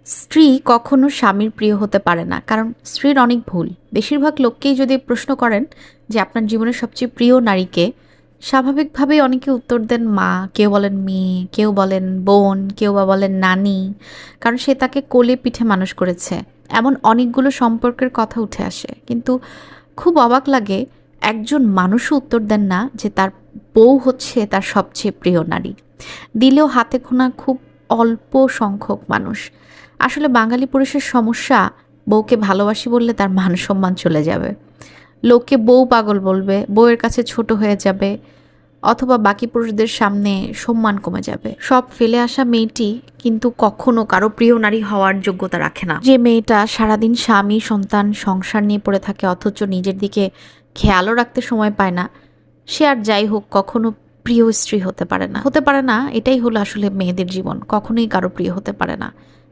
স্ত্রী কখনো স্বামীর প্রিয় হতে পারে না, কারণ স্ত্রীর অনেক ভুল। বেশিরভাগ লোককেই যদি প্রশ্ন করেন যে আপনার জীবনের সবচেয়ে প্রিয় নারীকে, স্বাভাবিকভাবেই অনেকে উত্তর দেন মা, কেউ বলেন মেয়ে, কেউ বলেন বোন, কেউ বা বলেন নানি, কারণ সে তাকে কোলে পিঠে মানুষ করেছে। এমন অনেকগুলো সম্পর্কের কথা উঠে আসে, কিন্তু খুব অবাক লাগে একজন মানুষও উত্তর দেন না যে তার বউ হচ্ছে তার সবচেয়ে প্রিয় নারী। দিলেও হাতে গোনা খুব অল্প সংখ্যক মানুষ। আসলে বাঙালি পুরুষের সমস্যা, বউকে ভালোবাসি বললে তার মান সম্মান চলে যাবে, লোকে বউ পাগল বলবে, বউয়ের কাছে ছোট হয়ে যাবে, অথবা বাকি পুরুষদের সামনে সম্মান কমে যাবে। সব ফেলে আসা মেয়েটি কিন্তু কখনো কারো প্রিয় নারী হওয়ার যোগ্যতা রাখে না। যে মেয়েটা সারাদিন স্বামী সন্তান সংসার নিয়ে পড়ে থাকে অথচ নিজের দিকে খেয়ালও রাখতে সময় পায় না, সে আর যাই হোক কখনো প্রিয় স্ত্রী হতে পারে না। এটাই হলো আসলে মেয়েদের জীবন, কখনোই কারো প্রিয় হতে পারে না।